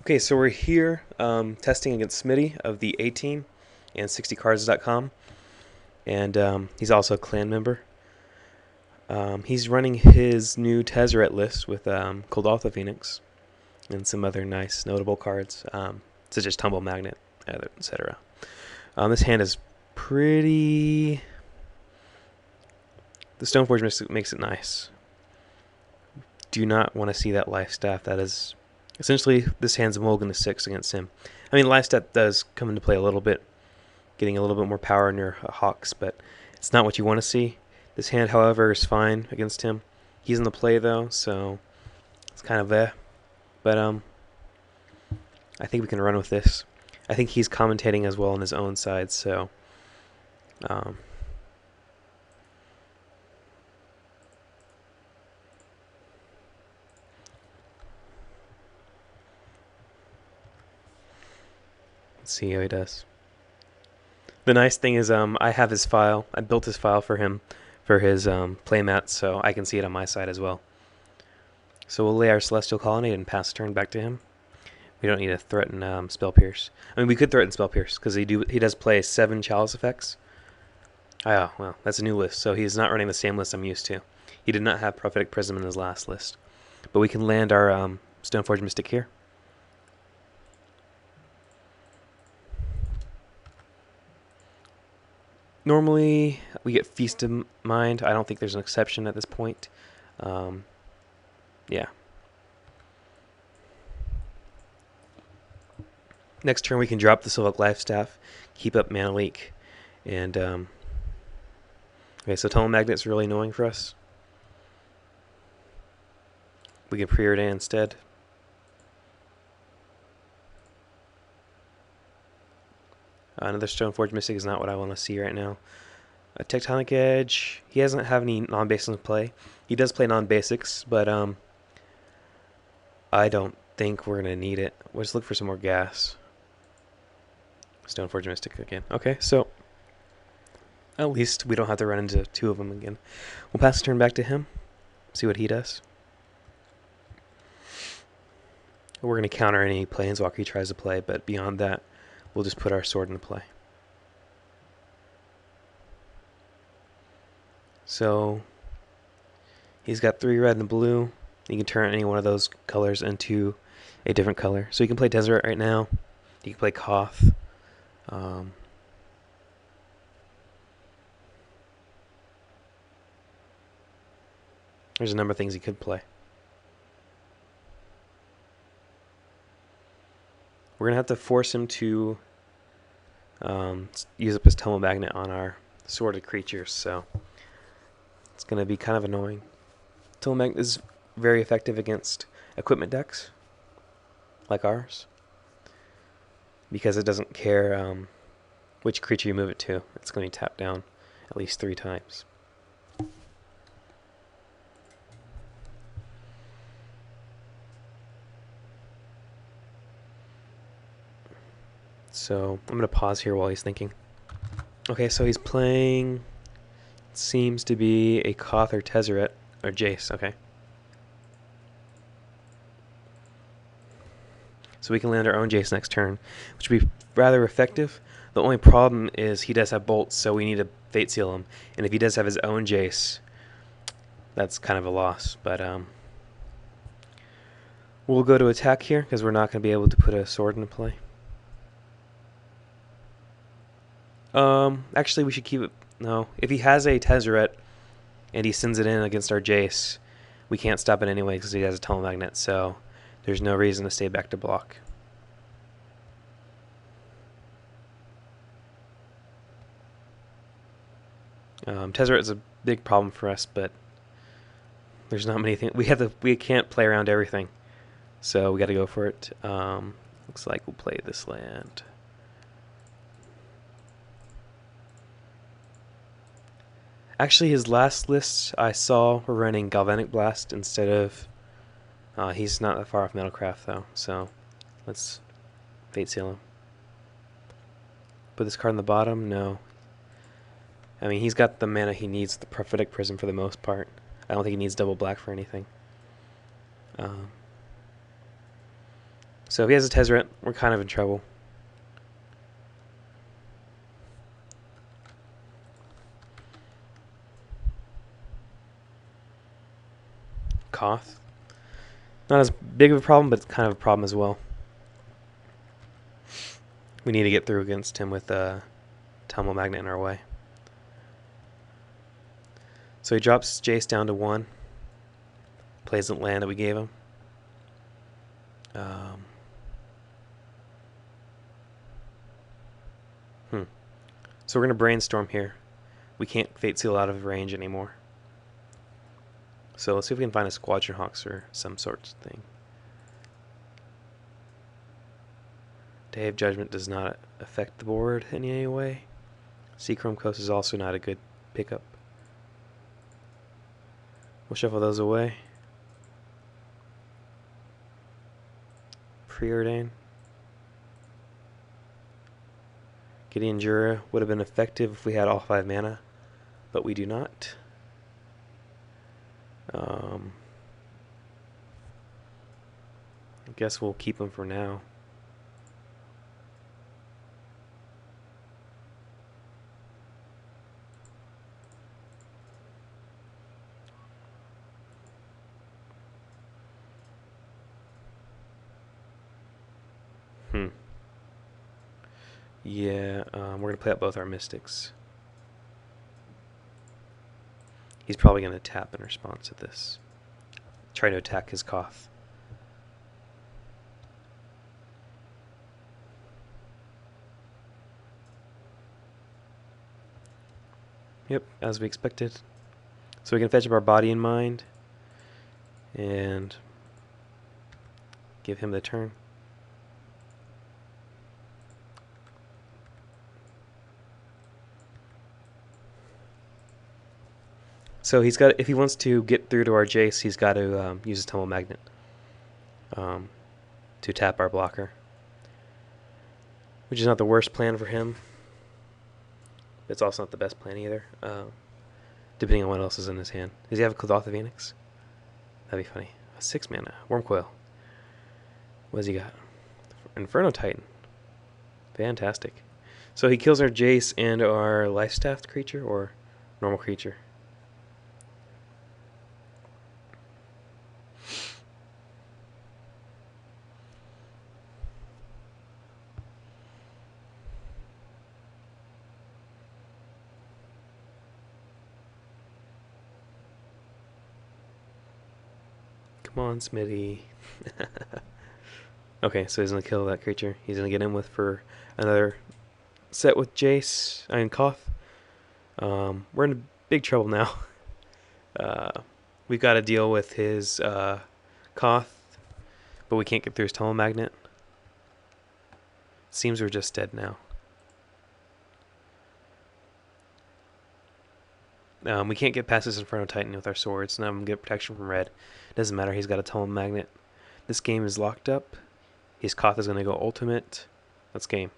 Okay, so we're here testing against Smitty of the A team and 60cards.com, and he's also a clan member. He's running his new Tezzeret list with Cold Alpha Phoenix and some other nice notable cards, such as Tumble Magnet, etc. This hand is pretty. The Stoneforge makes it nice. Do not want to see that life staff. That is essentially this hand's a mulligan to 6 against him. I mean, life staff does come into play a little bit, getting a little bit more power in your hawks, but it's not what you want to see. This hand, however, is fine against him. He's in the play though, so it's kind of but I think we can run with this. I think he's commentating as well on his own side, so let's see how he does. The nice thing is I have his file. I built his file for him for his playmat, so I can see it on my side as well. So we'll lay our Celestial Colonnade and pass the turn back to him. We don't need to threaten Spell Pierce. I mean, we could threaten Spell Pierce because he does play 7 Chalice effects. Oh, well, that's a new list, so he's not running the same list I'm used to. He did not have Prophetic Prism in his last list. But we can land our Stoneforge Mystic here. Normally, we get Feast of Mind. I don't think there's an exception at this point. Yeah. Next turn, we can drop the Sylvic Life Staff, keep up Mana Leak, and okay, so Tunnel Magnet's really annoying for us. We can Preordain instead. Another Stoneforge Mystic is not what I want to see right now. A Tectonic Edge. He doesn't have any non-basics in play. He does play non-basics, but I don't think we're gonna need it. We'll just look for some more gas. Stoneforge Mystic again. Okay, so at least we don't have to run into 2 of them again. We'll pass the turn back to him. See what he does. We're gonna counter any Planeswalker he tries to play, but beyond that, we'll just put our sword into play. So he's got 3 red and blue. You can turn any one of those colors into a different color. So you can play Tezzeret right now. You can play Koth. There's a number of things he could play. We're gonna have to force him to use up his Tunnel Magnet on our sorted creatures, so it's gonna be kind of annoying. Tunnel Magnet is very effective against equipment decks like ours because it doesn't care which creature you move it to. It's going to be tapped down at least 3 times. So I'm going to pause here while he's thinking. Okay, so he's playing, seems to be a Koth or Tezzeret, or Jace, okay. So we can land our own Jace next turn, which would be rather effective. The only problem is he does have bolts, so we need to Fate Seal him. And if he does have his own Jace, that's kind of a loss. But we'll go to attack here, because we're not going to be able to put a sword into play. Actually, we should keep it. No, if he has a Tezzeret and he sends it in against our Jace, we can't stop it anyway because he has a Tunnel Magnet, so there's no reason to stay back to block. Tezzeret is a big problem for us, but there's not many things. We can't play around everything, so we got to go for it. Looks like we'll play this land. Actually, his last lists I saw were running Galvanic Blast instead of. He's not that far off Metalcraft though, so let's Fate Seal him. Put this card on the bottom? No. I mean, he's got the mana he needs, the Prophetic Prism for the most part. I don't think he needs double black for anything. So if he has a Tezzeret, we're kind of in trouble. Koth. Not as big of a problem, but it's kind of a problem as well. We need to get through against him with a Tumble Magnet in our way. So he drops Jace down to 1. Plays the land that we gave him. So we're going to brainstorm here. We can't Fate Seal out of range anymore. So let's see if we can find a Squadron Hawks or some sort of thing. Day of Judgment does not affect the board in any way. Seachrome Coast is also not a good pickup. We'll shuffle those away. Preordain. Gideon Jura would have been effective if we had all 5 mana, but we do not. I guess we'll keep him for now. Yeah, we're going to play up both our Mystics. He's probably going to tap in response to this. Try to attack his Koth. Yep, as we expected. So we can fetch up our Body and Mind and give him the turn. So he's got, if he wants to get through to our Jace, he's got to use his Tumble Magnet to tap our blocker, which is not the worst plan for him. It's also not the best plan either, depending on what else is in his hand. Does he have a Cloth of Phoenix? That'd be funny. 6 mana. Wormcoil. What does he got? Inferno Titan. Fantastic. So he kills our Jace and our Life-Staffed creature, or normal creature? Come on, Smitty. Okay, so he's going to kill that creature. He's going to get in with for another set with Jace and Koth. We're in big trouble now. We've got to deal with his Koth, but we can't get through his Tumble Magnet. Seems we're just dead now. We can't get past this Inferno Titan with our swords. None of them get protection from red. Doesn't matter, he's got a Tumble Magnet. This game is locked up. His Koth is going to go ultimate. Let's game.